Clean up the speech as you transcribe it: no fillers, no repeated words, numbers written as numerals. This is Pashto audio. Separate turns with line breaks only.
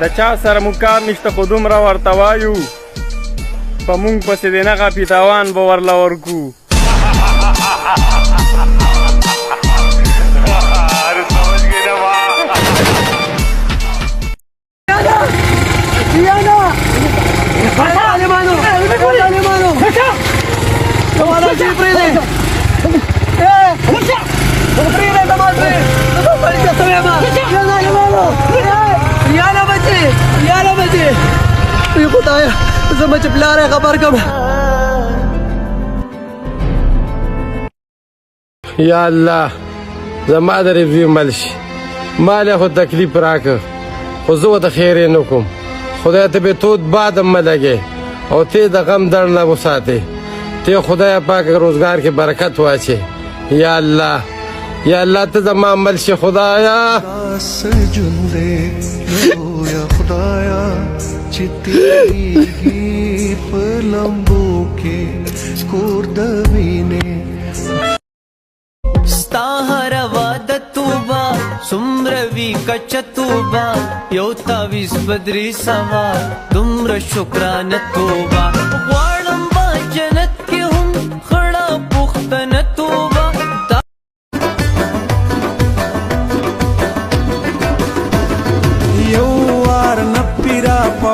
د چا سره مقام نشته خو دومره ورته وایو په مونږ پسې د نغه پیتاوان به ورله ورکو
خدایا زما چې پلار خبر کم
یا الله زما د ریویو مل شي مال خو تکلیف راکړ خو زه د خیرې نه کوم خدای ته به تود باد مه لګې او ته د غم درد نه وساتې ته خدای پاک روزګار کې برکت واچې یا الله یا الله ته زما مل شي خدایا
یا خدایا چې تیریږي په لمبو کې سکور د وینې
ستا هر واده توبه څومره وي کچه توبه یو تاویز بدري سوا دومره شکرانه توبه غواړم په جنت کې هم خړه پوښتنه توبه
یو وار نه پیرا په